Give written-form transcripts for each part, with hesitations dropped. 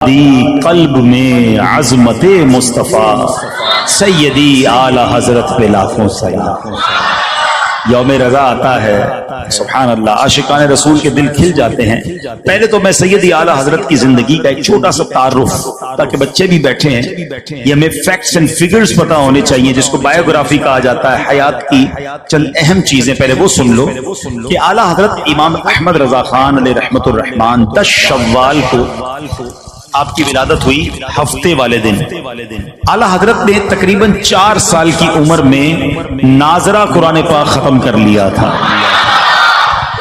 دی قلب میں عظمت مصطفیٰ سیدی اعلی حضرت پہ لاکھوں سلام۔ یوم رضا آتا ہے، سبحان اللہ، عاشقان رسول کے دل کھل جاتے ہیں۔ پہلے تو میں سیدی اعلی حضرت کی زندگی کا ایک چھوٹا سا تعارف، تاکہ بچے بھی بیٹھے ہیں، یہ ہمیں فیکٹس اینڈ فگرز پتہ ہونے چاہیے، جس کو بایوگرافی کہا جاتا ہے، حیات کی چند اہم چیزیں پہلے وہ سن لو کہ اعلی حضرت امام احمد رضا خان علیہ رحمت الرحمن 10 شوال کو آپ کی ولادت ہوئی، ہفتے والے دن۔ اعلی حضرت نے تقریباً 4 سال کی عمر میں ناظرہ قرآن پاک ختم کر لیا تھا،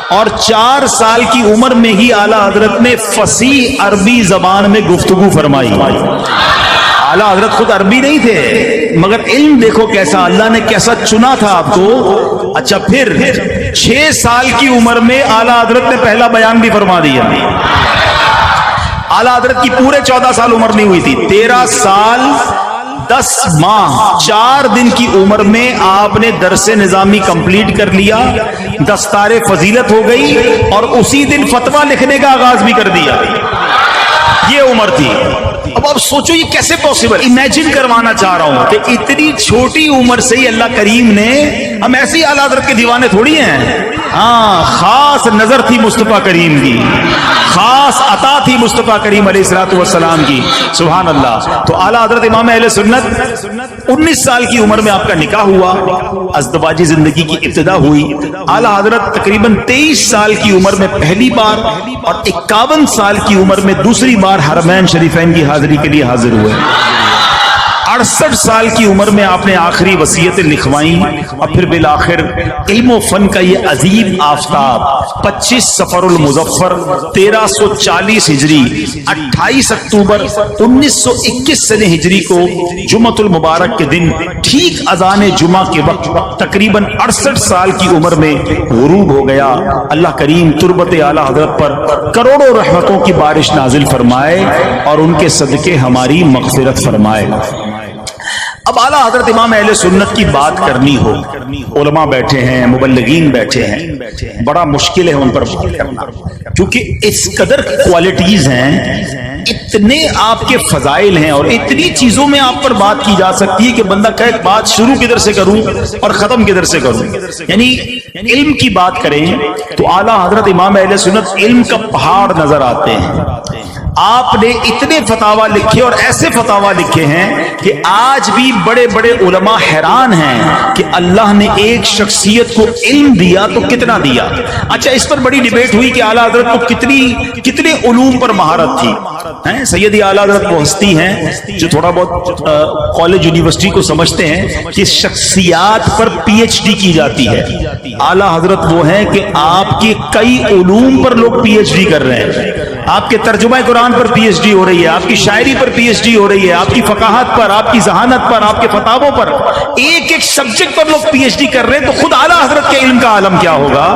اور 4 سال کی عمر میں ہی اعلی حضرت نے فصیح عربی زبان میں گفتگو فرمائی۔ اعلی حضرت خود عربی نہیں تھے، مگر علم دیکھو کیسا اللہ نے کیسا چنا تھا آپ کو۔ اچھا، پھر 6 سال کی عمر میں اعلی حضرت نے پہلا بیان بھی فرما دیا۔ اعلی حضرت کی پورے 14 سال عمر نہیں ہوئی تھی، 13 سال 10 ماہ 4 دن کی عمر میں آپ نے درس نظامی کمپلیٹ کر لیا، دستار فضیلت ہو گئی، اور اسی دن فتویٰ لکھنے کا آغاز بھی کر دیا۔ یہ عمر تھی۔ اب آپ سوچو یہ کیسے پاسبل، امیجن کروانا چاہ رہا ہوں کہ اتنی چھوٹی عمر سے ہی اللہ کریم نے، ہم ایسی اعلی حضرت کے دیوانے تھوڑی ہیں، ہاں خاص نظر تھی مصطفیٰ کریم کی، خاص عطا تھی مصطفیٰ کریم علیہ الصلوۃ والسلام کی، سبحان اللہ۔ تو اعلی حضرت امام اہل سنت 19 سال کی عمر میں آپ کا نکاح ہوا، ازدواجی زندگی کی ابتدا ہوئی۔ اعلی حضرت تقریباً 23 سال کی عمر میں پہلی بار اور 51 سال کی عمر میں دوسری بار حرمین شریفین کی حاضری کے لیے حاضر ہوئے۔ 68 سال کی عمر میں آپ نے آخری وصیتیں لکھوائیں، اور پھر بالآخر علم و فن کا یہ عظیم آفتاب 25 صفر المظفر 1340 ہجری 28 اکتوبر 1921 سنہ ہجری کو جمعۃ المبارک کے دن ٹھیک اذان جمعہ کے وقت تقریباً 68 سال کی عمر میں غروب ہو گیا۔ اللہ کریم تربت اعلی حضرت پر کروڑوں رحمتوں کی بارش نازل فرمائے، اور ان کے صدقے ہماری مغفرت فرمائے۔ اب اعلی حضرت امام اہل سنت کی بات کرنی ہو، علماء بیٹھے ہیں، مبلغین بیٹھے ہیں، بڑا مشکل ہے ان پر بات کرنا، کیونکہ اس قدر کوالٹیز ہیں، اتنے آپ کے فضائل ہیں، اور اتنی چیزوں میں آپ پر بات کی جا سکتی ہے کہ بندہ کہے بات شروع کدھر سے کروں اور ختم کدھر سے کروں۔ یعنی علم کی بات کریں تو اعلی حضرت امام اہل سنت علم کا پہاڑ نظر آتے ہیں۔ آپ نے اتنے فتاوی لکھے، اور ایسے فتاوی لکھے ہیں کہ آج بھی بڑے بڑے علماء حیران ہیں کہ اللہ نے ایک شخصیت کو علم دیا تو کتنا دیا۔ اچھا، اس پر بڑی ڈیبیٹ ہوئی کہ اعلی حضرت کو کتنے علوم پر مہارت تھی۔ سیدی اعلی حضرت وہ ہستی ہیں جو تھوڑا بہت کالج یونیورسٹی کو سمجھتے ہیں کہ شخصیات پر پی ایچ ڈی کی جاتی ہے۔ اعلی حضرت وہ ہیں کہ آپ کے کئی علوم پر لوگ پی ایچ ڈی کر رہے ہیں، آپ کے ترجمہ قرآن پر پی ایچ ڈی ہو رہی ہے، آپ کی شاعری پر پی ایچ ڈی ہو رہی ہے، آپ کی فقاہت پر، آپ کی ذہانت پر، آپ کے فتاووں پر، ایک ایک سبجیکٹ پر لوگ پی ایچ ڈی کر رہے ہیں، تو خود اعلی حضرت کے علم کا عالم کیا ہوگا۔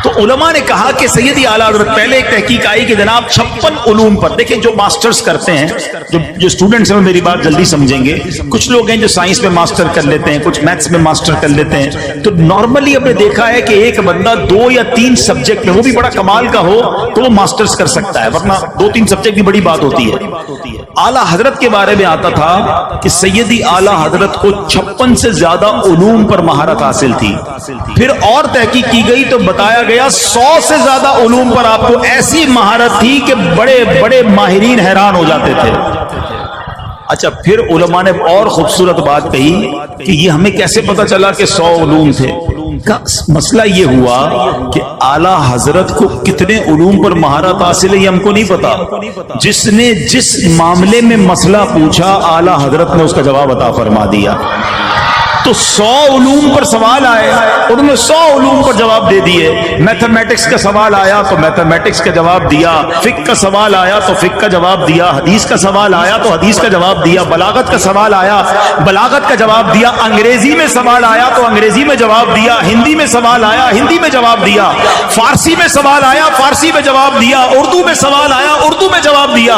تو علماء نے کہا کہ سیدی اعلی حضرت، پہلے ایک تحقیق آئی کہ جناب 56 علوم پر، دیکھیں جو ماسٹرز کرتے ہیں، جو اسٹوڈنٹس ہیں وہ میری بات جلدی سمجھیں گے، کچھ لوگ ہیں جو سائنس میں ماسٹر کر لیتے ہیں، کچھ میتھس میں ماسٹر کر لیتے ہیں، تو نارملی ہم نے دیکھا ہے کہ ایک بندہ 2 یا 3 سبجیکٹ میں، وہ بھی بڑا کمال کا ہو تو وہ ماسٹرز کر سکتا ہے، ورنہ 2-3 سبجیکٹ بھی بڑی بات ہوتی ہے۔ اعلی حضرت کے بارے میں آتا تھا کہ سیدی اعلی حضرت کو 56 سے زیادہ علوم پر مہارت حاصل تھی۔ پھر اور تحقیق کی گئی تو بتایا گیا 100 سے زیادہ علوم پر آپ کو ایسی مہارت تھی کہ بڑے بڑے ماہرین حیران ہو جاتے تھے۔ اچھا، پھر علماء نے اور خوبصورت بات کہی کہ یہ ہمیں کیسے پتا چلا کہ 100 علوم تھے۔ مسئلہ یہ ہوا کہ اعلی حضرت کو کتنے علوم پر مہارت حاصل ہے یہ ہم کو نہیں پتا، جس نے جس معاملے میں مسئلہ پوچھا اعلی حضرت نے اس کا جواب عطا فرما دیا۔ تو 100 علوم پر سوال آئے، انہوں نے 100 علوم پر جواب دے دیے۔ میتھمیٹکس کا سوال آیا تو میتھمیٹکس کا جواب دیا، فقہ کا سوال آیا تو فقہ کا جواب دیا، حدیث کا سوال آیا تو حدیث کا جواب دیا، بلاغت کا سوال آیا بلاغت کا جواب دیا، انگریزی میں سوال آیا تو انگریزی میں جواب دیا، ہندی میں سوال آیا ہندی میں جواب دیا، فارسی میں سوال آیا فارسی میں جواب دیا، اردو میں سوال آیا اردو میں جواب دیا۔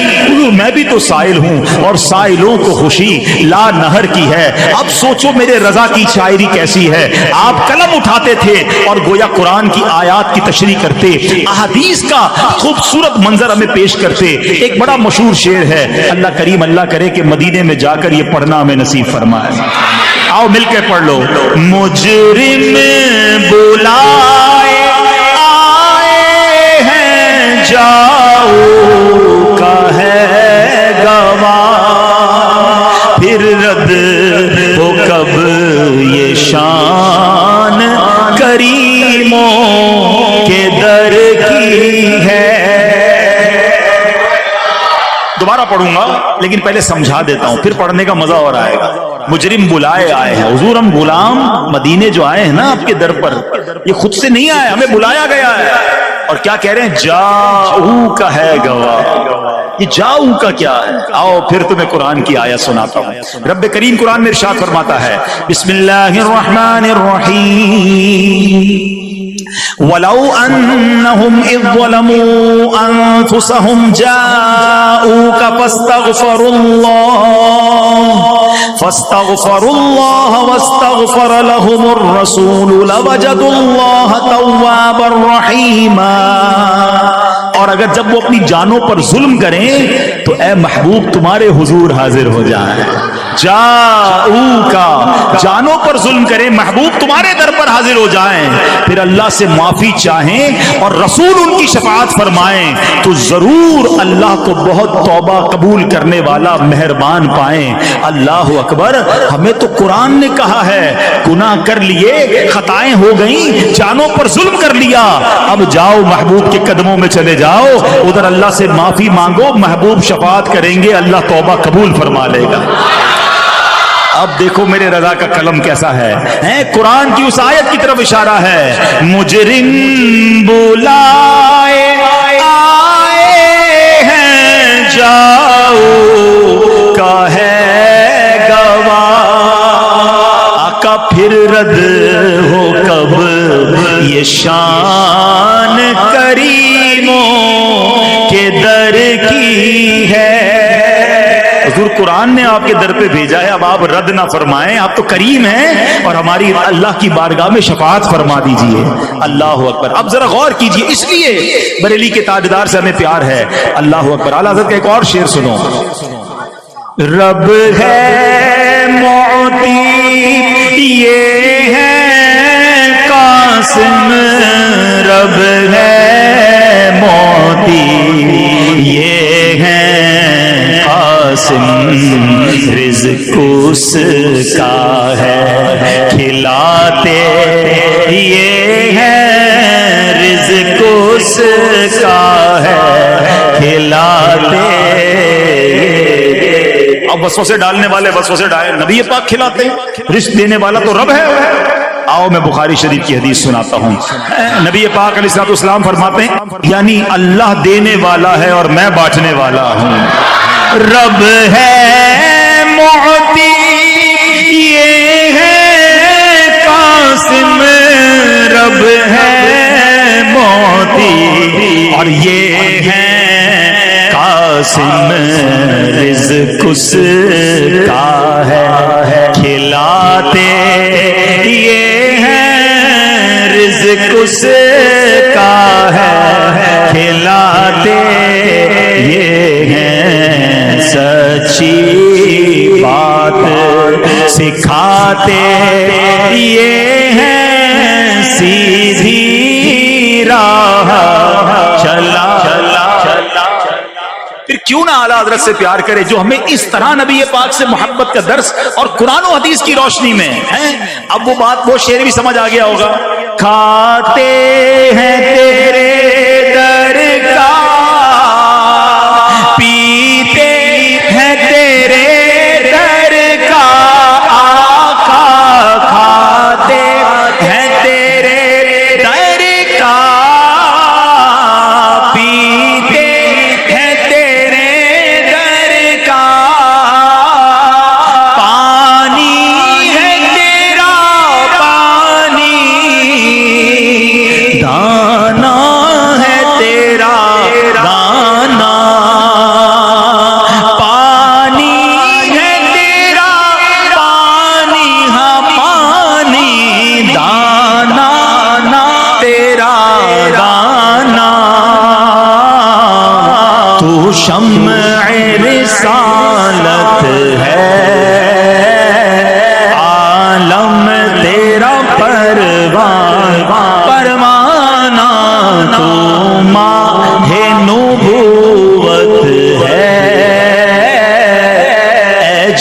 حضور میں بھی تو سائل ہوں اور سائلوں کو خوشی لا نہر کی ہے. اب سوچو میرے رضا کی شاعری کیسی ہے. آپ قلم اٹھاتے تھے اور گویا قرآن کی آیات کی تشریح کرتے, احادیث کا خوبصورت منظر ہمیں پیش کرتے. ایک بڑا مشہور شعر ہے, اللہ کریم اللہ کرے کہ مدینے میں جا کر یہ پڑھنا ہمیں نصیب فرمائے. آؤ مل کے پڑھ لو. مجرم بلائے آئے ہیں جاؤ کا ہے گواہ, پھر رد ہو کب یہ شان کریموں کے در کی ہے. دوبارہ پڑھوں گا لیکن پہلے سمجھا دیتا ہوں, پھر پڑھنے کا مزہ اور آئے گا. مجرم بلائے آئے ہیں, حضور ہم غلام مدینے جو آئے ہیں نا آپ کے در پر, یہ خود سے نہیں آئے, ہمیں بلایا گیا ہے. اور کیا کہہ رہے ہیں, جاؤ کا ہے گواہ. یہ جاؤ کا کیا ہے؟ آؤ پھر تمہیں قرآن کی آیت سناتا ہوں. رب کریم قرآن میں ارشاد فرماتا ہے, بسم اللہ الرحمن الرحیم, وَلَوْ أَنَّهُمْ إِذْ ظَلَمُوا أَنفُسَهُمْ جَاءُوكَ فَاسْتَغْفَرُوا اللَّهَ وَاسْتَغْفَرَ لَهُمُ الرَّسُولُ لَوَجَدُوا اللَّهَ تَوَّابًا رَحِيمًا. اور اگر جب وہ اپنی جانوں پر ظلم کریں تو اے محبوب تمہارے حضور حاضر ہو جائیں. جاؤکا, جانوں پر ظلم کریں, محبوب تمہارے در پر حاضر ہو جائیں, پھر اللہ سے معافی چاہیں اور رسول ان کی شفاعت فرمائیں تو ضرور اللہ کو بہت توبہ قبول کرنے والا مہربان پائیں. اللہ اکبر. ہمیں تو قرآن نے کہا ہے گناہ کر لیے, خطائیں ہو گئیں, جانوں پر ظلم کر لیا, اب جاؤ محبوب کے قدموں میں چلے جاؤ, ادھر اللہ سے معافی مانگو, محبوب شفاعت کریں گے, اللہ توبہ قبول فرما لے گا. اب دیکھو میرے رضا کا قلم کیسا ہے, قرآن کی اس آیت کی طرف اشارہ ہے. مجرم بلائے آئے ہیں جاؤ کا ہے گواہ, آقا پھر رد ہو کب یہ شان کریموں کے در کی ہے. حضور قرآن نے آپ کے در پہ بھیجا ہے, اب آپ رد نہ فرمائیں, آپ تو کریم ہیں اور ہماری اللہ کی بارگاہ میں شفاعت فرما دیجئے. اللہ اکبر. اب ذرا غور کیجئے, اس لیے بریلی کے تاجدار سے ہمیں پیار ہے. اللہ اکبر. اعلیٰ حضرت کا ایک اور شعر سنو. رب ہے معطی یہ ہے قاسم, رب ہے معطی یہ ہے قاسم, رزق اس کا ہے کھلاتے یہ ہے, رزق اس کا ہے کھلاتے. اب وسوسے ڈالنے والے وسوسے ڈالے, نبی پاک کھلاتے, رزق دینے والا تو رب ہے. آؤ میں بخاری شریف کی حدیث سناتا ہوں. نبی پاک علیہ الصلوۃ والسلام فرماتے ہیں, یعنی اللہ دینے والا ہے اور میں بانٹنے والا ہوں. رب ہے معطی یہ ہے قاسم, رب ہے معطی اور یہ ہے قاسم, رزق اس کا ہے کھلاتے یہ ہے, رزق اس کا ہے کھلاتے یہ ہے, سچی بات سکھاتے یہ ہے, سیدھی راہ چلا. پھر کیوں نہ اعلیٰ حضرت سے پیار کرے جو ہمیں اس طرح نبی پاک سے محبت کا درس اور قرآن و حدیث کی روشنی میں ہے. اب وہ بات, وہ شعر بھی سمجھ آ گیا ہوگا. کھاتے ہیں تیرے در کا, پیتے ہیں تیرے در کا, آقا کھاتے ہیں تیرے در کا, پیتے ہیں تیرے در کا, پانی ہے تیرا پانی, دان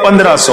1500।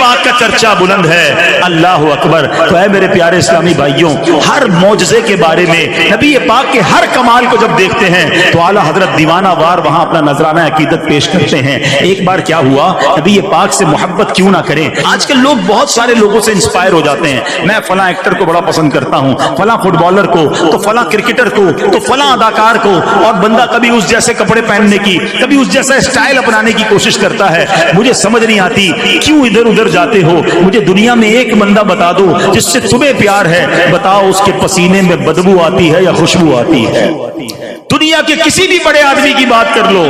پاک کا چرچا بلند ہے، اللہ اکبر۔ تو اے میرے پیارے اسلامی بھائیوں، ہر معجزے کے بارے میں، نبی پاک کے ہر کمال کو جب دیکھتے ہیں تو اعلیٰ حضرت دیوانہ وار وہاں اپنا نذرانہ عقیدت پیش کرتے ہیں۔ ایک بار کیا ہوا، نبی پاک سے محبت کیوں نہ کریں؟ آج کل لوگ بہت سارے لوگوں سے انسپائر ہو جاتے ہیں، میں فلاں ایکٹر کو بڑا پسند کرتا ہوں، فلاں فٹ بالر کو، تو فلاں کرکٹر کو، تو فلاں اداکار کو، اور بندہ کبھی اس جیسے کپڑے پہننے کی، کبھی اس جیسا اسٹائل اپنانے کی کوشش کرتا ہے۔ مجھے سمجھ نہیں آتی کیوں ادھر ادھر جاتے ہو؟ مجھے دنیا میں ایک بندہ بتا دو جس سے تمہیں پیار ہے، بتاؤ اس کے پسینے میں بدبو آتی ہے یا خوشبو آتی ہے؟ دنیا کے کسی بھی بڑے آدمی کی بات کر لو،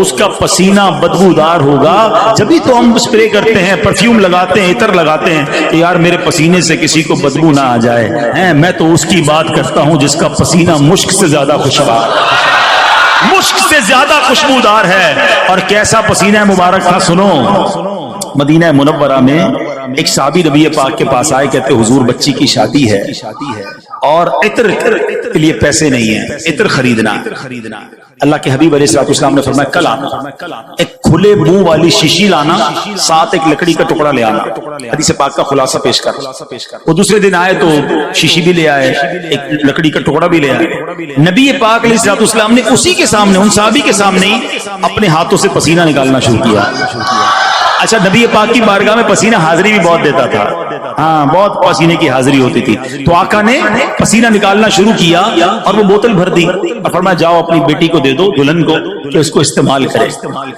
اس کا پسینہ بدبودار ہوگا، جبھی تو ہم اسپرے کرتے ہیں، پرفیوم لگاتے ہیں، عطر لگاتے ہیں کہ یار میرے پسینے سے کسی کو بدبو نہ آ جائے۔ میں تو اس کی بات کرتا ہوں جس کا پسینہ مشک سے زیادہ خوشبودار، مشک سے زیادہ خوشبودار ہے۔ اور کیسا پسینہ مبارک تھا، سنو۔ مدینہ منورہ میں ایک صحابی نبی پاک کے پاس آئے، کہتے حضور بچی کی شادی ہے اور عطر کے لیے پیسے نہیں ہیں، عطر خریدنا۔ اللہ کے حبیب علیہ السلام نے فرمایا کل آنا، ایک کھلے منہ والی شیشی لانا، ساتھ ایک لکڑی کا ٹکڑا لے آنا، حدیث پاک کا خلاصہ پیش کر۔ وہ دوسرے دن آئے تو شیشی بھی لے آئے، ایک لکڑی کا ٹکڑا بھی لے آئے۔ نبی پاک علیہ السلام نے اسی کے سامنے، ان صحابی کے سامنے ہی اپنے ہاتھوں سے پسینہ نکالنا شروع کیا۔ اچھا، نبی پاک کی بارگاہ میں پسینہ حاضری بھی بہت دیتا تھا، ہاں بہت پسینے کی حاضری ہوتی تھی۔ تو آقا نے پسینہ نکالنا شروع کیا اور وہ بوتل بھر دی اور فرمایا جاؤ اپنی بیٹی کو دے دو، دلہن کو، کہ اس کو استعمال کرے۔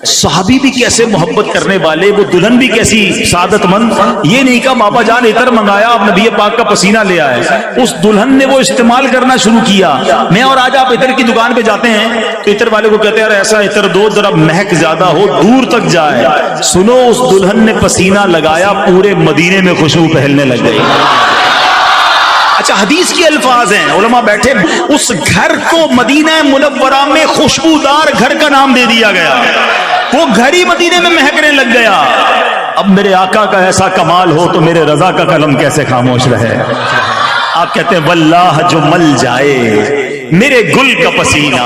صحابی بھی کیسے محبت کرنے والے، وہ دلہن بھی کیسی سعادت مند۔ یہ نہیں کہا بابا جان عطر منگایا، اب نبی پاک کا پسینہ لے آئے، اس دلہن نے وہ استعمال کرنا شروع کیا۔ میں اور آج آپ عطر کی دکان پہ جاتے ہیں تو عطر والے کو کہتے ہیں یار ایسا عطر دو ذرا مہک زیادہ ہو، دور تک جائے۔ سنو، اس دلہن نے پسینہ لگایا، پورے مدینے میں خوشبو پھیلنے لگ گئی۔ اچھا، حدیث کی الفاظ ہیں، علماء بیٹھے، اس گھر کو مدینہ منورہ میں خوشبودار گھر کا نام دے دیا گیا، وہ گھر ہی مدینے میں مہکنے لگ گیا۔ اب میرے آقا کا ایسا کمال ہو تو میرے رضا کا قلم کیسے خاموش رہے؟ آپ کہتے ہیں واللہ جو مل جائے میرے گل کا پسینہ،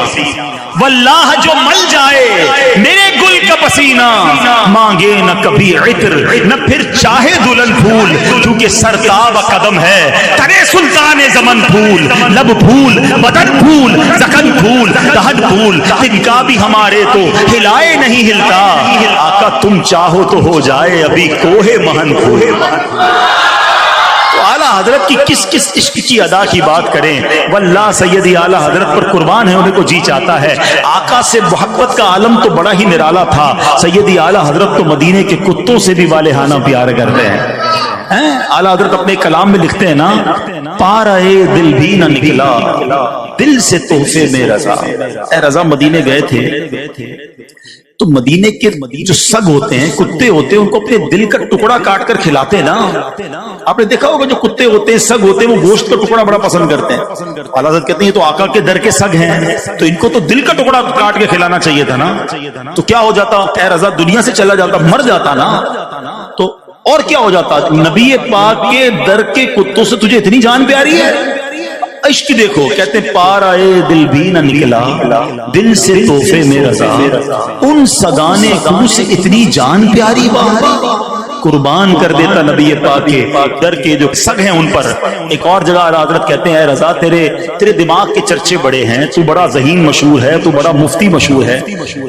واللہ جو مل جائے میرے گل کا پسینہ، مانگے نہ کبھی عطر نہ پھر چاہے دلہن پھول، کیونکہ سرتاب قدم ہے ترے سلطان زمن پھول، لب پھول، بدن پھول، زخن پھول، دہن پھول، ان کا بھی ہمارے تو ہلائے نہیں ہلتا، آقا تم چاہو تو ہو جائے ابھی کوہ مہن پھول۔ اعلیٰ حضرت کی کس کس عشق کی ادا کی بات کریں، واللہ سیدی اعلیٰ حضرت پر قربان ہے، انہیں کو جی چاہتا ہے۔ آقا سے محبت کا عالم تو بڑا ہی نرالا تھا، سیدی اعلیٰ حضرت تو مدینے کے کتوں سے بھی والہانہ پیار کرتے ہیں۔ اعلیٰ حضرت اپنے کلام میں لکھتے ہیں نا، پارے دل بھی نہ نکلا دل سے تحفے میں رضا۔ اے رضا مدینے گئے تھے تو مدینے کے جو سگ ہوتے ہیں، کتے ہوتے ہیں، ان کو اپنے دل کا ٹکڑا کاٹ کر کھلاتے ہیں نا۔ آپ نے دیکھا ہوگا جو کتے ہوتے ہیں، سگ ہوتے ہیں، وہ گوشت کا ٹکڑا بڑا پسند کرتے ہیں۔ اعلیٰ حضرت کہتے ہیں تو آقا کے در کے سگ ہیں تو ان کو تو دل کا ٹکڑا کاٹ کے کھلانا چاہیے تھا نا۔ تو کیا ہو جاتا اے رضا، دنیا سے چلا جاتا، مر جاتا نا، تو اور کیا ہو جاتا؟ نبی پاک کے در کے کتوں سے تجھے اتنی جان پیاری ہے۔ عشق دیکھو، کہتے ہیں پارے دل بھی نہ نکلا دل سے تحفے میں رضا، ان سگانے کو سے اتنی جان پیاری بات قربان کر دیتا نبی پاک کے در کے جو سگ ہیں ان پر۔ ایک اور جگہ حضرت کہتے ہیں اے رضا تیرے دماغ کے چرچے بڑے ہیں، تو بڑا ذہین مشہور ہے، تو بڑا مفتی مشہور ہے،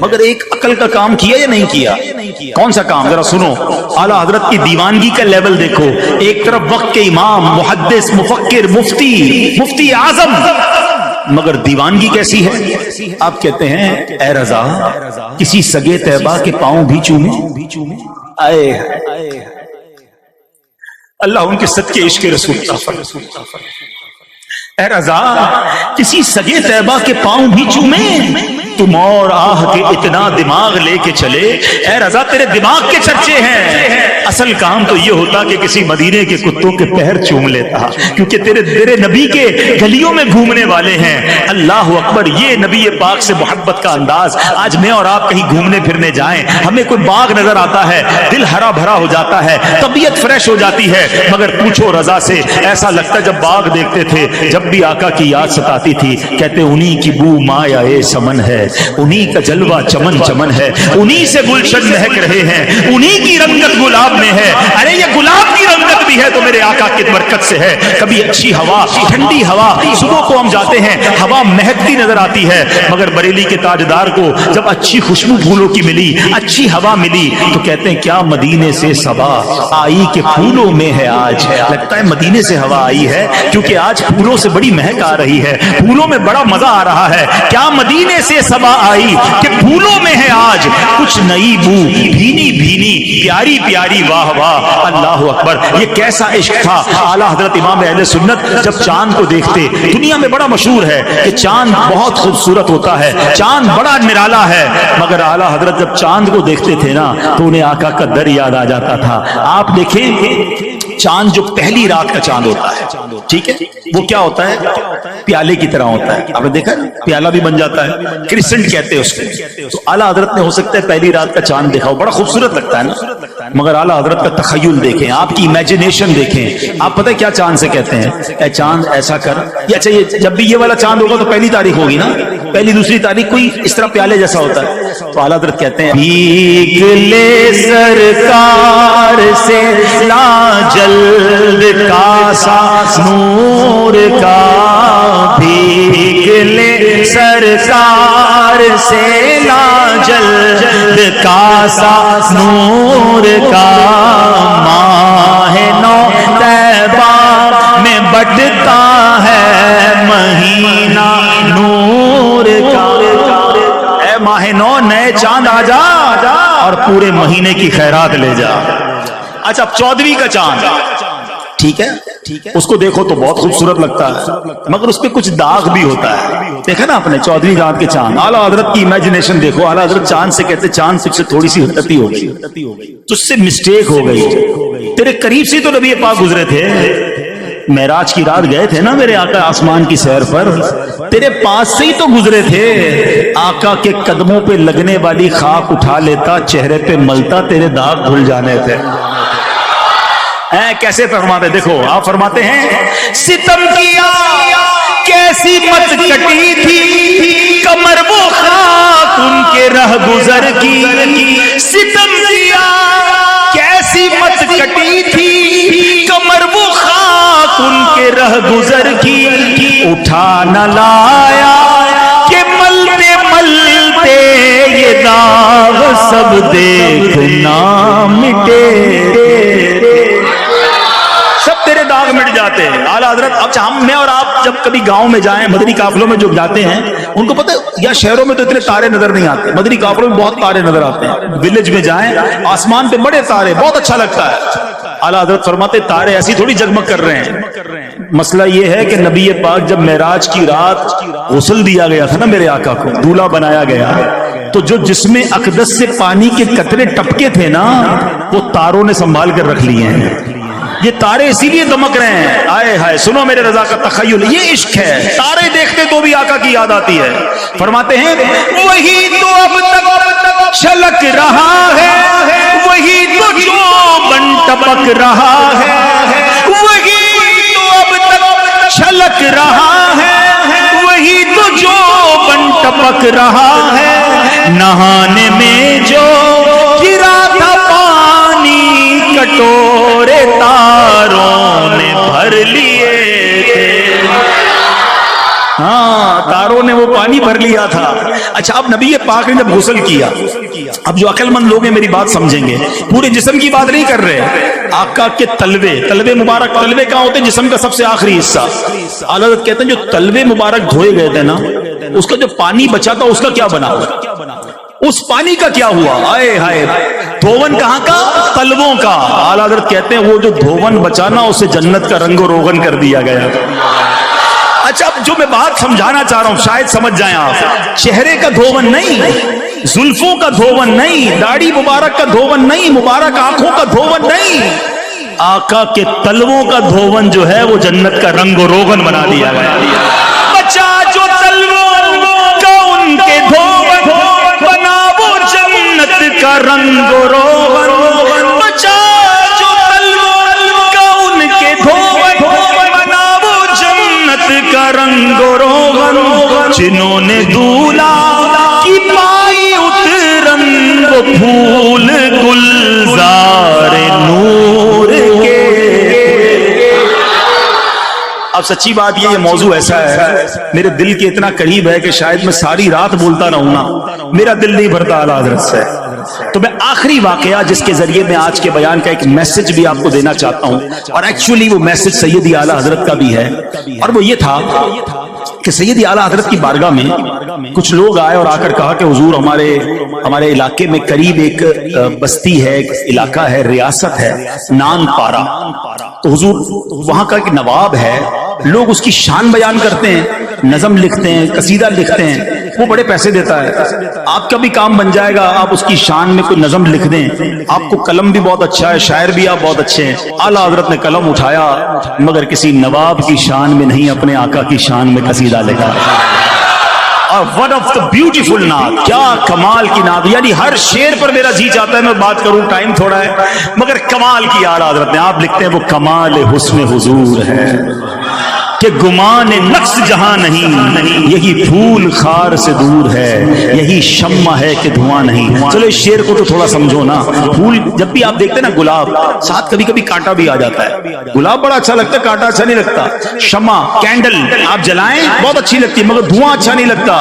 مگر ایک عقل کا کام کیا یا نہیں کیا؟ کون سا کام؟ ذرا سنو، اعلیٰ حضرت کی دیوانگی کا لیول دیکھو۔ ایک طرف وقت کے امام، محدث، مفکر، مفتی اعظم، مگر دیوانگی کیسی ہے؟ آپ کہتے ہیں اے رضا کسی سگے طیبہ کے پاؤں بھی چومے، آئے اللہ ان کے صدقے عشق رسول اے رضا کسی سگے طیبہ کے پاؤں بھی چومے، تم اور آہ کے اتنا دماغ لے کے چلے۔ اے رضا تیرے دماغ کے چرچے ہیں، اصل کام تو یہ ہوتا کہ کسی مدینے کے کتوں کے پیر چوم لیتا، کیونکہ تیرے نبی کے گلیوں میں گھومنے والے ہیں۔ اللہ اکبر، یہ نبی پاک سے محبت کا انداز۔ آج میں اور آپ کہیں گھومنے پھرنے جائیں، ہمیں کوئی باغ نظر آتا ہے، دل ہرا بھرا ہو جاتا ہے، طبیعت فریش ہو جاتی ہے، مگر پوچھو رضا سے، ایسا لگتا جب باغ دیکھتے تھے، جب بھی آقا کی یاد ستاتی تھی، کہتے انہی کی بو مایا اے سمن ہے، انہی کا جلوہ چمن چمن ہے، انہی سے گلشن مہک رہے ہیں، انہی کی رنگت گلاب میں ہے۔ ارے یہ گلاب کی رنگت بھی ہے تو میرے آقا کی برکت سے ہے۔ کبھی اچھی ہوا، ٹھنڈی ہوا، صبح کو ہم جاتے ہیں ہوا مہکتی نظر آتی ہے، مگر بریلی کے تاجدار کو جب اچھی خوشبو پھولوں کی ملی، اچھی ہوا ملی، تو کہتے ہیں کیا مدینے سے صبا آئی کہ پھولوں میں ہے آج۔ لگتا ہے مدینے سے ہوا آئی ہے کیونکہ آج پھولوں سے بڑی مہک آ رہی ہے، پھولوں میں بڑا مزہ آ رہا ہے۔ کیا مدینے سے صبا آئی کہ پھولوں میں ہے آج کچھ نئی بو، بھینی بھینی پیاری پیاری، واہ واہ اللہ اکبر۔ یہ کیسا عشق تھا اعلیٰ حضرت امام اہل سنت جب چاند کو دیکھتے۔ دنیا میں بڑا مشہور ہے کہ چاند بہت خوبصورت ہوتا ہے، چاند بڑا نرالا ہے، مگر اعلیٰ حضرت جب چاند کو دیکھتے تھے نا تو انہیں آقا کا در یاد آ جاتا تھا۔ آپ دیکھیں چاند جو پہلی رات کا چاند ہوتا ہے، ٹھیک ہے، وہ کیا ہوتا ہے؟ پیالے کی طرح ہوتا ہے۔ آپ نے دیکھا پیالہ بھی بن جاتا ہے، کرسنٹ کہتے ہیں اس کو۔ تو اعلیٰ حضرت نے ہو سکتا ہے پہلی رات کا چاند دیکھا ہو، بڑا خوبصورت لگتا ہے نا، مگر اعلیٰ حضرت کا تخیل دیکھیں، آپ کی امیجنیشن دیکھیں۔ آپ پتہ کیا چاند سے کہتے ہیں؟ اے چاند ایسا کر، یہ اچھا یہ جب بھی یہ والا چاند ہوگا تو پہلی تاریخ ہوگی نا، پہلی دوسری تاریخ کوئی اس طرح پیالے جیسا ہوتا ہے۔ تو اعلیٰ حضرت کہتے ہیں بھیگ لے سرکار سے لا جلد کاسا نور کا، بھیگ لے سرکار سے لا جلد کاسا نور کا، ماہ نو طیبہ میں بٹتا ہے مہینہ نور کا۔ اے ماہ نو نئے چاند آ جا اور پورے مہینے کی خیرات لے جا۔ اچھا 14ویں کا چاند، ٹھیک ہے، اس کو دیکھو تو بہت خوبصورت لگتا ہے، مگر اس پہ کچھ داغ بھی ہوتا ہے۔ دیکھا نا آپ نے 14ویں رات کے چاند، اعلیٰ حضرت کی امیجنیشن دیکھو۔ اعلیٰ حضرت چاند سے کہتے چاند سے تھوڑی سی غلطی ہو گئی، تجھ سے مسٹیک ہو گئی، تیرے قریب سے تو نبی پاک گزرے تھے، معراج کی رات گئے تھے نا میرے آقا آسمان کی سیر پر، تیرے پاس سے ہی تو گزرے تھے۔ آقا کے قدموں پہ لگنے والی خاک اٹھا لیتا، چہرے پہ ملتا، تیرے داغ دھل جانے تھے۔ کیسے فرماتے؟ دیکھو آپ فرماتے ہیں ستم کیا کیسی مت کٹی تھی کمر وہ خاک ان کے رہ گزر کی، ستم کیا کیسی مت کٹی تھی کمر وہ خاک ان کے رہ گزر کی، اٹھا نہ لایا کہ ملتے ملتے یہ داغ سب دیکھنا مٹے، سب تیرے داغ مٹ جاتے ہیں۔ اعلیٰ حضرت اچھا ہم میں اور آپ جب کبھی گاؤں میں جائیں، مدنی قافلوں میں جو جاتے ہیں ان کو پتہ ہے یا شہروں میں تو اتنے تارے نظر نہیں آتے، مدنی قافلوں میں بہت تارے نظر آتے ہیں۔ ولیج میں جائیں آسمان پہ بڑے تارے، بہت اچھا لگتا ہے۔ اعلیٰ حضرت فرماتے تارے ایسی تھوڑی جگمگ کر رہے ہیں، مسئلہ یہ ہے کہ نبی پاک جب معراج کی رات غسل دیا گیا تھا نا میرے آقا کو، دولہا بنایا گیا، تو جو جسم اقدس سے پانی کے قطرے ٹپکے تھے نا وہ تاروں نے سنبھال کر رکھ لیے ہیں۔ یہ تارے اسی لیے دمک رہے ہیں۔ آئے ہائے سنو میرے رضا کا تخیل، یہ عشق ہے، تارے دیکھتے تو بھی آقا کی یاد آتی ہے۔ فرماتے ہیں وہی تو اب تک چھلک رہا ہے، وہی تو جو بن ٹپک رہا ہے، وہی تو اب تک چھلک رہا ہے، وہی تو جو بن ٹپک رہا ہے، نہانے میں جو گرا تھا پانی کٹورے تاروں نے بھر لیے تھے۔ ہاں تاروں نے وہ پانی بھر لیا تھا۔ اچھا اب نبی پاک نے جب غسل کیا، اب جو عقل مند لوگ ہیں میری بات سمجھیں گے، پورے جسم کی بات نہیں کر رہے، آقا کے تلوے مبارک، تلوے کہاں ہوتے ہیں؟ جسم کا سب سے آخری حصہ۔ اعلیٰ حضرت کہتے ہیں جو تلوے مبارک دھوئے گئے تھے نا، اس کا جو پانی بچا تھا اس کا کیا بنا، اس پانی کا کیا ہوا؟ آئے ہائے دھون کہاں کا؟ تلووں کا۔ اعلیٰ حضرت کہتے ہیں وہ جو دھون بچانا اسے جنت کا رنگ و روغن کر دیا گیا۔ اچھا اب جو میں بات سمجھانا چاہ رہا ہوں شاید سمجھ جائیں آپ، چہرے کا دھون نہیں، زلفوں کا دھون نہیں، داڑھی مبارک کا دھون نہیں، مبارک آنکھوں کا دھون نہیں، آقا کے تلووں کا دھون جو ہے وہ جنت کا رنگ و روغن بنا دیا گیا۔ بچا جو تلووں کا ان کے دھون بنا وہ جنت کا رنگ و روغن، بچا جو تلووں کا ان کے دھون بنا وہ جنت کا رنگ و روغن، جنہوں نے دولہا کی اب سچی بات یہ موضوع ایسا ہے میرے دل کے اتنا قریب ہے کہ شاید میں ساری رات بولتا رہوں نا، میرا دل نہیں بھرتا اعلیٰ حضرت سے. تو میں آخری واقعہ جس کے ذریعے میں آج کے بیان کا ایک میسج بھی آپ کو دینا چاہتا ہوں، اور ایکچولی وہ میسج سیدی اعلیٰ حضرت کا بھی ہے، اور وہ یہ تھا کہ سیدی اعلیٰ حضرت کی بارگاہ میں کچھ لوگ آئے اور آ کر کہا کہ حضور ہمارے علاقے میں قریب ایک بستی ہے، ایک علاقہ ہے، ریاست ہے نان پارا، تو حضور وہاں کا ایک نواب ہے، لوگ اس کی شان بیان کرتے ہیں، نظم لکھتے ہیں، قصیدہ لکھتے ہیں، وہ بڑے پیسے دیتا ہے. آپ کا بھی کام بن جائے گا، آپ اس کی شان میں کوئی نظم لکھ دیں، آپ کو قلم بھی بہت اچھا ہے، شاعر بھی آپ بہت اچھے ہیں. اعلیٰ حضرت نے قلم اٹھایا مگر کسی نواب کی شان میں نہیں، اپنے آقا کی شان میں قصیدہ لکھا. اور ون آف دا بیوٹیفل نعت، کیا کمال کی نعت، یعنی ہر شعر پر میرا جی چاہتا ہے میں بات کروں، ٹائم تھوڑا ہے، مگر کمال کی اعلیٰ حضرت نے. آپ لکھتے ہیں وہ کمال حسن حضور ہے کہ گمان نقص جہاں نہیں، یہی پھول خار سے دور ہے، یہی شمع ہے کہ دھواں نہیں. چلو اس شعر کو تو تھوڑا سمجھو نا. پھول جب بھی آپ دیکھتے ہیں نا گلاب، ساتھ کبھی کبھی کانٹا بھی آ جاتا ہے. گلاب بڑا اچھا لگتا ہے، کانٹا اچھا نہیں لگتا. شمع کینڈل آپ جلائیں بہت اچھی لگتی ہے مگر دھواں اچھا نہیں لگتا.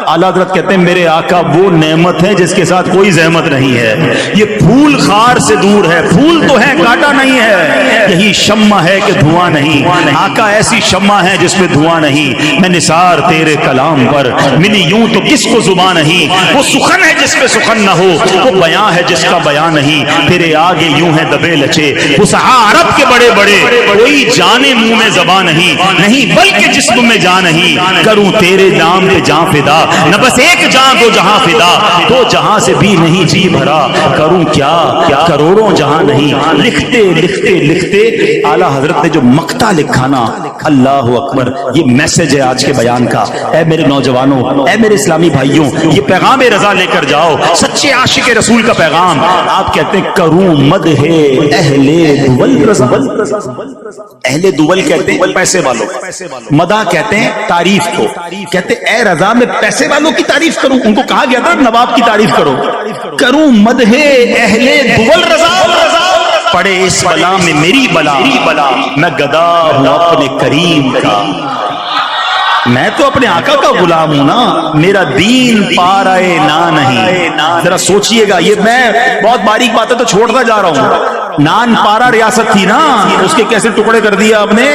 اعلیٰ حضرت کہتے ہیں میرے آقا وہ نعمت ہے جس کے ساتھ کوئی زحمت نہیں ہے، یہ پھول خار سے دور ہے، پھول تو ہے کانٹا نہیں ہے، یہی شمع ہے کہ دھواں نہیں. آقا ایسی شمع ہے جس میں دھواں نہیں. میں نثار تیرے کلام پر ملی یوں تو کس کو زبان نہیں. وہ سخن ہے جس پہ سخن نہ ہو، وہ بیان ہے جس کا بیان نہیں. تیرے آگے یوں ہے دبے لچے فصحا عرب کے بڑے بڑے، کوئی جانے منہ میں زبان نہیں بلکہ جسم میں جان نہیں. کروں تیرے نام پہ جان فدا، نہ بس ایک جان دو جہاں فدا، دو جہاں سے بھی نہیں جی بھرا. کروں کیا کروڑوں جہاں نہیں. لکھتے لکھتے لکھتے اعلیٰ حضرت نے جو مقطع لکھا نا، اللہ اکبر، یہ میسج ہے آج کے بیان کا. اے میرے نوجوانوں، اے میرے اسلامی بھائیوں، یہ پیغام رضا لے کر جاؤ، سچے عاشق رسول کا پیغام. آپ کہتے ہیں کروں مدح اہل دول رضا. اہل دول کہتے ہیں پیسے والوں، مدح کہتے ہیں تعریف کو. کہتے اے رضا میں پیسے والوں کی تعریف کروں. ان کو کہا گیا تھا نواب کی تعریف کرو. کروں مدح اہل دول رضا، پڑے اس بلا میں میری بلا، میں گدا ہوں اپنے کریم کا. میں تو اپنے آقا کا غلام ہوں نا، میرا دین پارائے نا نہیں. ذرا سوچئے گا، یہ میں بہت باریک باتیں تو چھوڑتا جا رہا ہوں. نان پارا ریاست تھی نا، اس کے کیسے ٹکڑے کر دیا آپ نے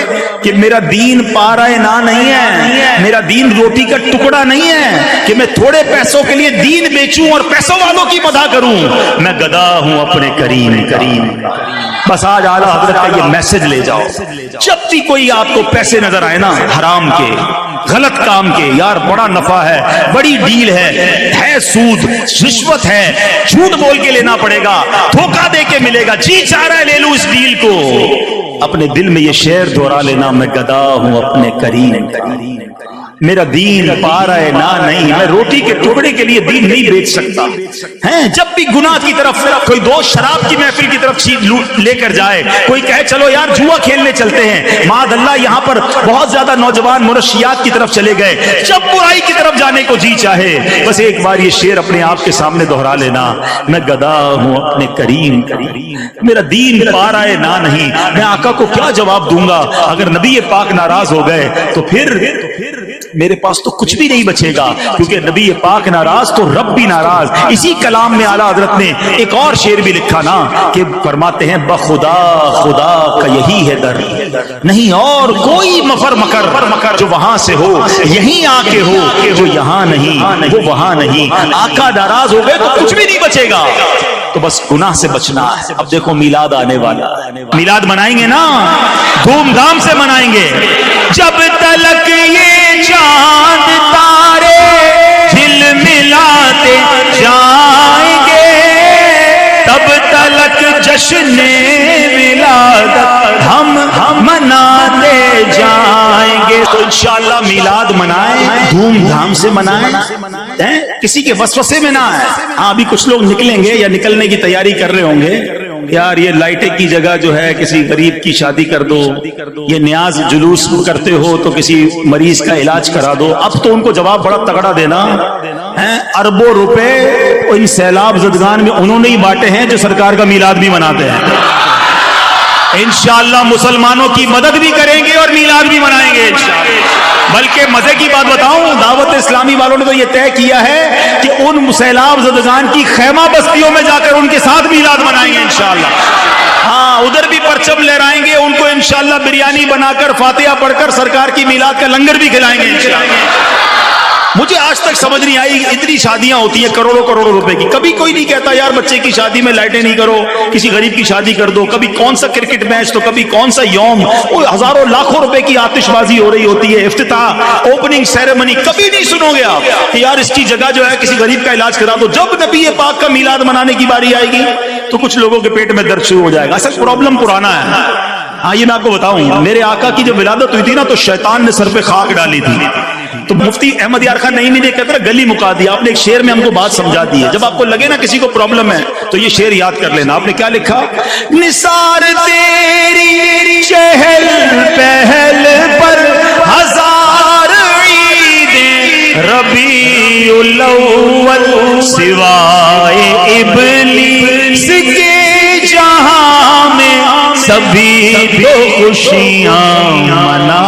کہ میرا دین پارائے نا نہیں ہے، میرا دین روٹی کا ٹکڑا نہیں ہے کہ میں تھوڑے پیسوں کے لیے دین بیچوں اور پیسوں والوں کی مدح کروں. میں گدا ہوں اپنے کریم. بس آج اعلیٰ حضرت کا یہ میسج لے جاؤ. جب بھی کوئی آپ کو پیسے نظر آئے نا، حرام کے، غلط کام کے، یار بڑا نفع ہے، بڑی ڈیل ہے سود، رشوت ہے، جھوٹ بول کے لینا پڑے گا، دھوکہ دے کے ملے گا، جی چاہ رہا ہے لے لوں اس ڈیل کو. اپنے دل میں یہ شعر دہرا لینا، میں گدا ہوں اپنے کریم. میرا دین پارائے نا نہیں، میں روٹی کے ٹکڑے کے لیے دین نہیں بیچ سکتا. جب بھی گناہ کی طرف کوئی دوست شراب کی محفل کی طرف چیز لے کر جائے، کوئی کہے چلو یار جوا کھیلنے چلتے ہیں، معاذ اللہ یہاں پر بہت زیادہ نوجوان منشیات کی طرف چلے گئے، جب برائی کی طرف جانے کو جی چاہے، بس ایک بار یہ شعر اپنے آپ کے سامنے دہرا لینا، میں گدا ہوں اپنے کریم. میرا دین پارائے نا نہیں. میں آقا کو کیا جواب دوں گا؟ اگر نبی پاک ناراض ہو گئے تو پھر میرے پاس تو کچھ بھی نہیں بچے گا، کیونکہ نبی پاک ناراض تو رب بھی ناراض. اسی کلام میں اعلیٰ حضرت نے ایک اور شعر بھی لکھا نا کہ فرماتے ہیں بخدا خدا کا یہی ہے در، نہیں اور کوئی مفر مکر جو وہاں سے ہو یہیں آ کے ہو، جو یہاں نہیں وہ وہاں نہیں. آقا ناراض ہو گئے تو کچھ بھی نہیں بچے گا. تو بس گناہ سے بچنا ہے. اب دیکھو میلاد آنے والا، میلاد منائیں گے نا، دھوم دھام سے منائیں گے. جب تلک یہ چاند تارے جھلملاتے جائیں گے، تب تلک جشن میلاد ہم مناتے جائیں گے. تو انشاءاللہ میلاد منائیں، دھوم دھام سے منائیں، کسی کے وسوسے میں نہ آئے. ہاں ابھی کچھ لوگ نکلیں گے یا نکلنے کی تیاری کر رہے ہوں گے، یار یہ لائٹیں کی جگہ جو ہے کسی غریب کی شادی کر دو، یہ نیاز جلوس کرتے ہو تو کسی مریض کا علاج کرا دو. اب تو ان کو جواب بڑا تگڑا دینا ہے. اربوں روپے ان سیلاب زدگان میں انہوں نے ہی بانٹے ہیں جو سرکار کا میلاد بھی مناتے ہیں. انشاءاللہ مسلمانوں کی مدد بھی کریں گے اور میلاد بھی منائیں گے انشاءاللہ۔ بلکہ مزے کی بات بتاؤں، دعوت اسلامی والوں نے تو یہ طے کیا ہے کہ ان سیلاب زدگان کی خیمہ بستیوں میں جا کر ان کے ساتھ میلاد منائیں گے انشاءاللہ۔ ہاں، ادھر بھی پرچم لہرائیں گے، ان کو انشاءاللہ بریانی بنا کر فاتحہ پڑھ کر سرکار کی میلاد کا لنگر بھی کھلائیں گے انشاءاللہ۔ مجھے آج تک سمجھ نہیں آئی، اتنی شادیاں ہوتی ہیں کروڑوں روپے کی، کبھی کوئی نہیں کہتا یار بچے کی شادی میں لائٹیں نہیں کرو، کسی غریب کی شادی کر دو، کبھی کون سا کرکٹ میچ تو کبھی کون سا یوم، وہ ہزاروں لاکھوں روپے کی آتش بازی ہو رہی ہوتی ہے، افتتاح، اوپننگ سیریمنی، کبھی نہیں سنو گے آپ کہ یار اس کی جگہ جو ہے کسی غریب کا علاج کرا دو۔ جب نبی پاک کا میلاد منانے کی باری آئے گی تو کچھ لوگوں کے پیٹ میں درد شروع ہو جائے گا۔ اصل پرابلم پرانا ہے۔ ہاں، یہ میں آپ کو بتاؤں، میرے آقا کی جب ولادت ہوئی تھی نا تو شیطان نے سر پہ خاک ڈالی تھی، تو مفتی احمد یار خان نہیں کہتے نا گلی مکا دیا، آپ نے ایک شعر میں ہم کو بات سمجھا دی ہے۔ جب آپ کو لگے نا کسی کو پرابلم ہے تو یہ شعر یاد کر لینا۔ آپ نے کیا لکھا؟ نثار تیری چہل پہل پر ہزار عیدیں، ربیع الاول سوائے ابلیس کے جہاں میں سبھی تو خوشیاں منانا۔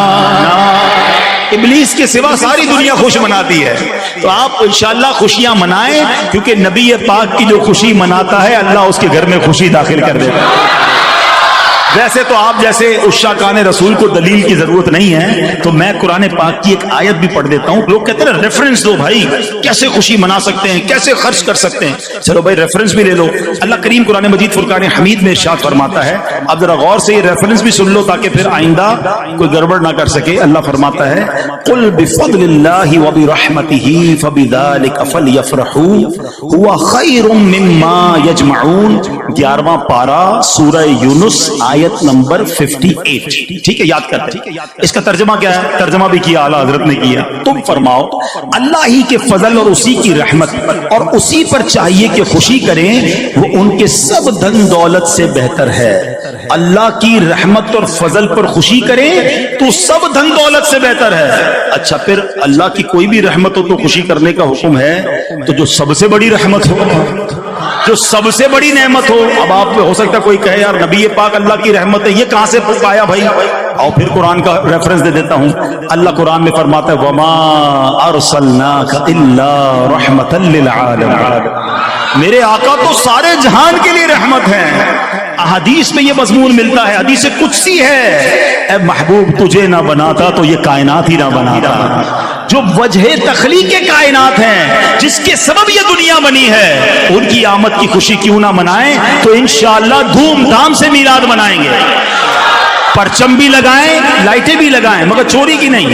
ابلیس کے سوا ساری دنیا خوش مناتی ہے، تو آپ انشاءاللہ خوشیاں منائیں، کیونکہ نبی پاک کی جو خوشی مناتا ہے اللہ اس کے گھر میں خوشی داخل کر دیتا ہے۔ ویسے تو آپ جیسے عشاقان رسول کو دلیل کی ضرورت نہیں ہے، تو میں قرآن پاک کی ایک آیت بھی پڑھ دیتا ہوں۔ لوگ کہتے ہیں نا ریفرنس دو بھائی، کیسے خوشی منا سکتے ہیں، کیسے خرچ کر سکتے ہیں، چلو بھائی ریفرنس بھی لے لو۔ اللہ کریم قرآن مجید فرقان حمید میں ارشاد فرماتا ہے، اب ذرا غور سے یہ ریفرنس بھی سن لو تاکہ پھر آئندہ کوئی گڑبڑ نہ کر سکے۔ اللہ فرماتا ہے قل بفضل اللہ وبرحمتہ فبذلک فلیفرحوا هو خیر مما یجمعون۔ 11واں پارہ سورہ یونس آیت نمبر 58۔ ٹھیک ہے، یاد کرتے ہیں۔ اس کا ترجمہ کیا ہے؟ ترجمہ بھی کیا اعلیٰ حضرت نے کیا۔ تم فرماؤ اللہ ہی کے فضل اور اسی کی رحمت اور اسی پر چاہیے کہ خوشی کریں، وہ ان کے سب دھن دولت سے بہتر ہے۔ اللہ کی رحمت اور فضل پر خوشی کریں تو سب دھن دولت سے بہتر ہے۔ اچھا، پھر اللہ کی کوئی بھی رحمت ہو تو خوشی کرنے کا حکم ہے، تو جو سب سے بڑی رحمت ہو، جو سب سے بڑی نعمت ہو، اب آپ پہ ہو سکتا ہے کوئی کہے یار نبی پاک اللہ کی رحمت ہے، یہ کہاں سے پایا بھائی؟ اور پھر قرآن کا ریفرنس دے دیتا ہوں۔ اللہ قرآن میں فرماتا ہے وما ارسلناک الا رحمتا للعالمین، میرے آقا تو سارے جہان کے لیے رحمت ہیں۔ احادیث میں یہ مضمون ملتا ہے، حدیث قدسی ہے، اے محبوب تجھے نہ بناتا تو یہ کائنات ہی نہ بناتا۔ جو وجہ تخلیق کائنات ہیں، جس کے سبب یہ دنیا بنی ہے، ان کی آمد کی خوشی کیوں نہ منائیں؟ تو انشاءاللہ دھوم دھام سے میلاد منائیں گے، پرچم بھی لگائیں، لائٹیں بھی لگائیں، مگر چوری کی نہیں،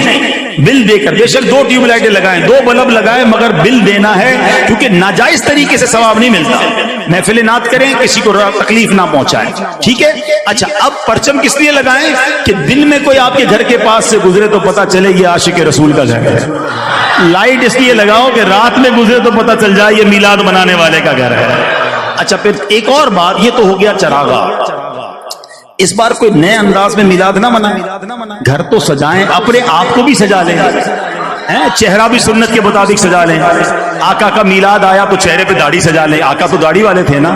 بل دے کر۔ بے شک 2 ٹیوب لائٹیں لگائیں، 2 بلب لگائیں، مگر بل دینا ہے، کیونکہ ناجائز طریقے سے ثواب نہیں ملتا۔ محفل نعت کریں، کسی کو تکلیف نہ پہنچائیں، ٹھیک ہے؟ اچھا، اب پرچم کس لیے لگائیں کہ دن میں کوئی آپ کے گھر کے پاس سے گزرے تو پتہ چلے یہ عاشق رسول کا گھر ہے۔ لائٹ اس لیے لگاؤ کہ رات میں گزرے تو پتہ چل جائے یہ میلاد منانے والے کا گھر ہے۔ اچھا، پھر ایک اور بات، یہ تو ہو گیا چراغا۔ اس بار کوئی نئے انداز میں میلاد نہ منائیں، گھر تو سجائیں، اپنے آپ کو بھی سجا لیں، چہرہ بھی سنت کے مطابق سجا لیں۔ آقا کا میلاد آیا تو چہرے پہ داڑھی سجا لیں، آقا تو داڑھی والے تھے نا،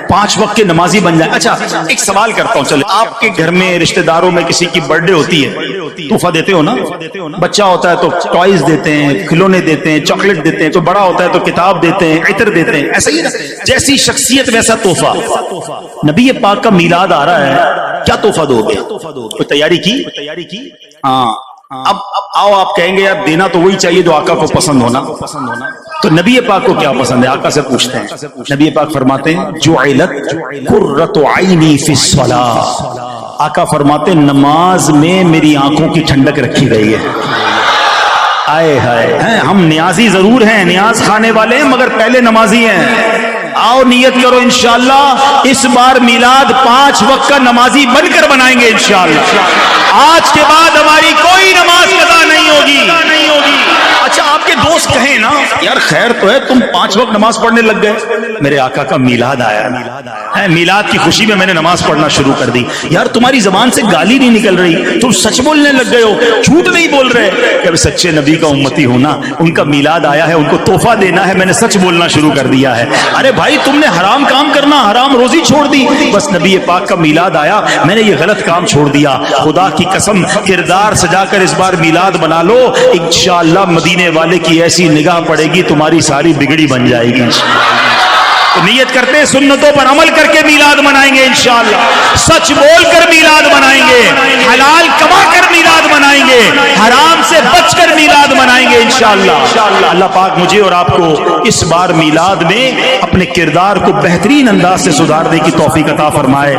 5 وقت کے نمازی بن جائیں۔ اچھا، ایک سوال کرتا ہوں، چلے آپ کے گھر میں رشتہ داروں میں کسی کی برتھ ڈے ہوتی ہے، تحفہ دیتے ہو نا؟ بچہ ہوتا ہے تو ٹوائز دیتے ہیں، کھلونے دیتے ہیں، چاکلیٹ دیتے ہیں، تو بڑا ہوتا ہے تو کتاب دیتے ہیں، عطر دیتے ہیں، ایسا ہی نا؟ جیسی شخصیت ویسا تحفہ۔ نبی پاک کا میلاد آ رہا ہے، کیا تحفہ دو گے؟ کوئی تیاری کی؟ ہاں، اب آؤ، آپ کہیں گے یار دینا تو وہی چاہیے جو آقا کو پسند ہونا، تو نبی پاک کو کیا پسند ہے؟ آقا سے پوچھتے ہیں۔ نبی پاک فرماتے ہیں جعلت قرۃ عینی فی الصلاۃ، آقا فرماتے ہیں نماز میں میری آنکھوں کی ٹھنڈک رکھی گئی ہے۔ آئے ہائے، ہم نیازی ضرور ہیں، نیاز کھانے والے ہیں، مگر پہلے نمازی ہیں۔ آؤ نیت کرو انشاءاللہ اس بار میلاد 5 وقت کا نمازی بن کر بنائیں گے انشاءاللہ۔ آج کے بعد ہماری کوئی نماز قضا نہیں ہوگی۔ اچھا، آپ کے دوست کہیں نا یار خیر تو ہے تم 5 وقت نماز پڑھنے لگ گئے, میرے آقا کا میلاد آیا ہے, میلاد کی خوشی میں نے نماز پڑھنا شروع کر دی. یار تمہاری زبان سے گالی نہیں نکل رہی, تم سچ بولنے لگ گئے ہو, جھوٹ نہیں بول رہے. کہ سچے نبی کا امتی ہونا, ان کا میلاد آیا ہے, ان کو تحفہ دینا ہے, میں نے سچ بولنا شروع کر دیا ہے. ارے بھائی تم نے حرام کام کرنا, حرام روزی چھوڑ دی, بس نبی پاک کا میلاد آیا, میں نے یہ غلط کام چھوڑ دیا. خدا کی قسم کردار سجا کر اس بار میلاد بنا لو, انشاءاللہ مدینے والے کی ایسی نگاہ پڑے گی تمہاری ساری بگڑی بن جائے گی. تو نیت کرتے ہیں سنتوں پر عمل کر کے میلاد منائیں گے انشاءاللہ, سچ بول کر میلاد منائیں گے, حلال کما کر میلاد منائیں گے, حرام سے بچ کر میلاد منائیں گے انشاءاللہ. اللہ پاک مجھے اور آپ کو اس بار میلاد میں اپنے کردار کو بہترین انداز سے سدھارنے کی توفیق عطا فرمائے.